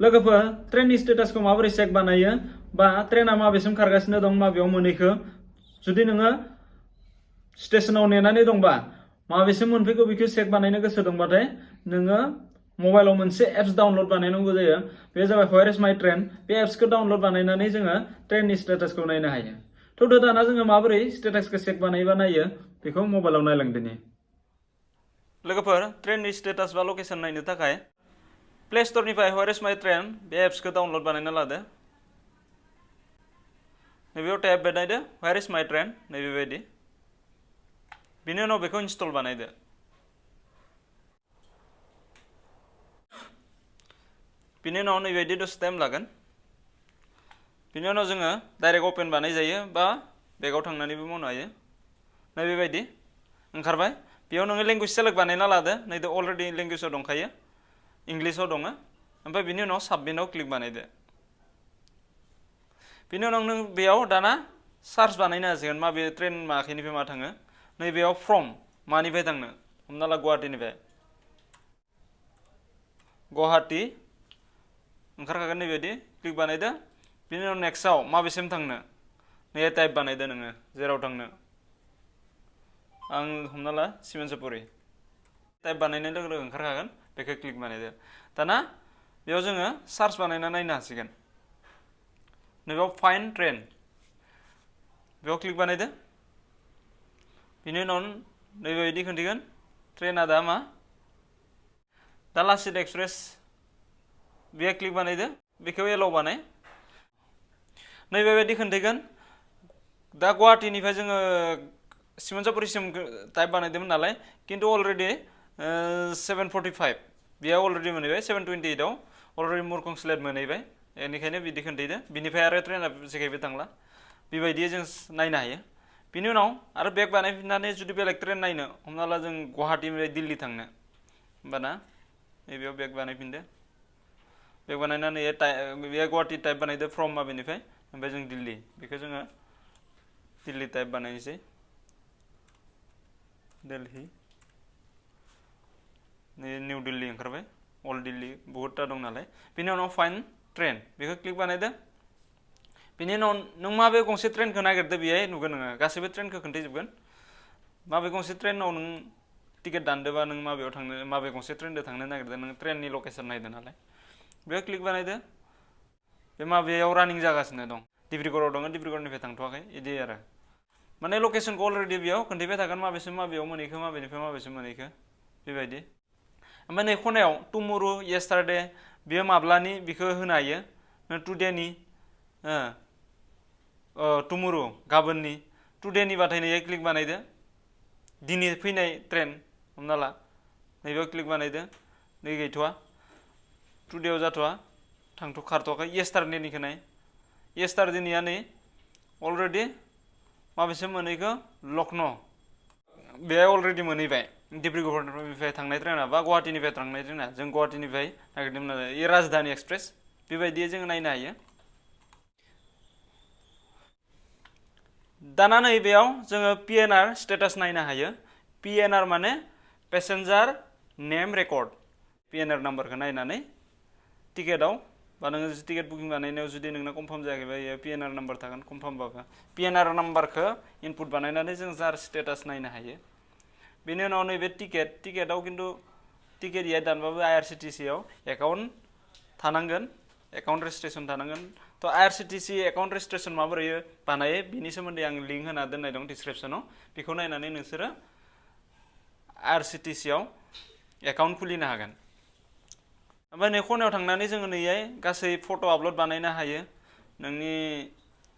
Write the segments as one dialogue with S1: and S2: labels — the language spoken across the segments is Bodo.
S1: लोगोफोर ट्रेननि स्टेटासखौ माबोरै चेक बानायो बा ट्रेना माबेसिम खारगासिनो दं माबेयाव मोनहैखो जुदि नोङो स्टेशनाव नेनानै दंबा माबेसिम मोनफैखो बेखौ चेक बानायनो गोसो दंबाथाय नोङो मबाइलाव मोनसे एप्स डाउनलोड बानायनांगौ जायो बे जाबाय व्हेयर इज माय ट्रेन बे एप्सखौ डाउनलोड बानायनानै जोङो ट्रेननि स्टेटासखौ नायनो हायो थ' दाना जोङो माबोरै स्टेटासखौ चेक बानायबा नायो बेखौ मबाइलाव नायलांदिनि लोगोफोर ट्रेननि स्टेटास बा लकेसन नायनो थाखाय प्ले स्टोरनिफ्राय व्हेयर इज माय ट्रेन बे एप्सखौ डाउनलोड बानायना लादो नैबेयाव टैब बानायदो व्हेयर इज माय ट्रेन नैबेबायदि बिनि उनाव बेखौ इनस्टल बानायदो बिनि उनाव नैबायदि दसे टाइम लागोन बिनि उनाव जोङो डाइरेक्ट ओपन बानाय जायो बा बेगाव थांनानैबो मावनो हायो नैबेबायदि ओंखारबाय बेयाव नोङो लेंगुवेज सेलेक्ट बानायना लादो नैदो अलरेडि लेंगुवेजाव दंखायो इंलिशाव दङ ओमफ्राय बिनि उनाव साबमिटआव क्लिक बानायदो बिनि उनाव नों बेयाव दाना सार्च बानायनो हासिगोन माबे ट्रेन माखैनिफ्राय मा थाङो नैबेयाव फ्रम मानिफ्राय थांनो हमना ला गुवाहाटीनिफ्राय गुवाहाटी ओंखारखागोन नैबायदि क्लिक बानायदो बिनि उनाव नेक्स्टआव माबेसिम थांनो नै टाइप बानायदो नोङो जेराव थांनो आं हमना ला सिमेन्टसापुरि टाइप बानायनाय लोगो लोगो ओंखारखागोन बेखौ क्लिक बानायदो दाना बेयाव जोङो सार्च बानायना नायनो हासिगोन नैबेयाव फाइन्ड ट्रेन बेयाव क्लिक बानायदो बिनि उनाव नैबेबायदि खोन्थिगोन ट्रेना दा मा दा लाचित एक्सप्रेस बेयाव क्लिक बानायदो बेखौ एलाव बानाय नैबेबायदि खोन्थिगोन दा गुवाहाटीनिफ्राय जोङो सिमेन्टसापुरिसिम टाइप बानायदोंमोन नालाय खिन्थु अलरेडि 7:45 बेयाव अलरेडि मोनहैबाय 7:28 आव अलरेडि मुरखंसेलेक मोनहैबाय बेनिखायनो बिदि खोन्थिदो बिनिफ्राय आरो ट्रेना जेखायबो थांला बेबायदि जों नायनो हायो बिनि उनाव आरो बेक बानायफिननानै जुदि बेलेग ट्रेन नायनो हमना ला जों गुवाहाटीनिफ्राय दिल्ली थांनो होमबाना नैबेयाव बेक बानायफिनदो बेक बानायनानै बे गुवाहाटी टाइप बानायदो फ्रम माबेनिफ्राय ओमफ्राय जों दिल्ली बेखौ जोङो दिल्ली टाइप बानायनोसै दिल्ली निउ दिल्ली ओंखारबाय अल्ड दिल्ली बहुतटा दं नालाय बिनि उनाव फाइन्ड ट्रेन बेखौ क्लिक बानायदो बिनि उनाव नों माबे गंसे ट्रेनखौ नागिरदो बेहाय नुगोन नोङो गासैबो ट्रेनखौ खोन्थाजोबगोन माबे गंसे ट्रेनाव नों टिकेट दानदोबा नों माबेयाव थांनो माबे गंसे ट्रेनजों थांनो नागिरदों नों ट्रेननि लकेसन नायदो नालाय बेयाव क्लिक बानायदो बे माबेयाव रानिं जागासिनो दं डिब्रुगड़आव दङ डिब्रुगड़निफ्राय थांथ'वाखै बिदि आरो माने लकेसनखौ अलरेडि बेयाव खोन्थिबाय थागोन माबेसिम माबेयाव मोनहैखो माबेनिफ्राय माबेसिम मोनहैखो बेबायदि ओमफ्राय नै खनायाव टुमरु येस्टारडे बेयो माब्लानि बेखौ होनो हायो टुडेनि टुमरु गाबोननि टुडेनि बाथाय नैयाव क्लिक बानायदो दिनै फैनाय ट्रेन हमना ला नैबेयाव क्लिक बानायदो नै गैथ'वा टुडेआव जाथ'वा खारथ'वाखै येस्टारडेनिखौ नाय येस्टारडेनिया नै अलरेडि माबेसिम मोनहैखो लखनौ बेहाय अलरेडि मोनहैबाय डिब्रुगड़निफ्राय थांनाय ट्रेना बा गुवाहाटीनिफ्राय थांनाय ट्रेना जों गुवाहाटीनिफ्राय नागिरदोंमोन आरो बे राजधानी एक्सप्रेस बेबायदि जों नायनो हायो दाना नैबेयाव जोङो पिएनआर स्टेटास नायनो हायो पिएनआर माने पेसेन्जार नेम रेकर्ड पिएनआर नाम्बारखौ नायनानै टिकेटआव बा नोङो टिकेट बुकिं बानायनायाव जुदि नोंना कनफार्म जायाखैबा बेयो पिएनआर नाम्बार थागोन कनफार्मबाबो पिएनआर नाम्बारखौ इनपुट बानायनानै जों जार स्टेटास नायनो हायो बेनि उनाव नैबे टिकेटआव खिन्थु टिकेट इया दानबाबो आइआरसिटिसिआव एकाउन्ट थानांगोन एकाउन्ट रेजिस्ट्रेसन थानांगोन थ' आइआरसिटिसि एकाउन्ट रेजिस्ट्रेसन माबोरै बानायो बिनि सोमोन्दै आं लिंक होना दोननाय दं डिसक्रिपसनाव बेखौ नायनानै नोंसोरो आइआरसिटिसिआव एकाउन्ट खुलिनो हागोन ओमफ्राय नै खनायाव थांनानै जोङो नैहाय गासै फट' आपल'ड बानायनो हायो नोंनि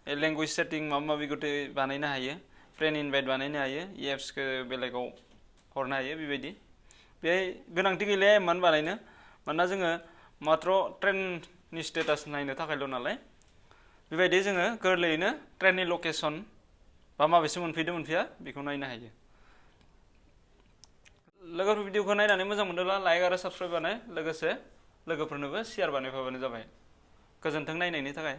S1: लेंगुवेज सेटिं माबा माबि गथे बानायनो हायो फ्रेन्ड इनभाइट बानायनो हायो एप्सखौ बेलेगाव हरनो हायो बेबायदि बेहाय गोनांथि गैलाया इमान बानायनो मानोना जोङो मात्र ट्रेननि स्टेटास नायनो थाखायल' नालाय बेबायदि जोङो गोरलैयैनो ट्रेननि लकेसन बा माबेसिम मोनफैदों मोनफैया बेखौ नायनो हायो लोगोफोर भिडिअखौ नायनानै मोजां मोनदोंब्ला लाइक आरो साबस्क्राइब बानाय लोगोसे लोगोफोरनोबो शेयार बानायफाबानो जाबाय गोजोन्थों नायनायनि थाखाय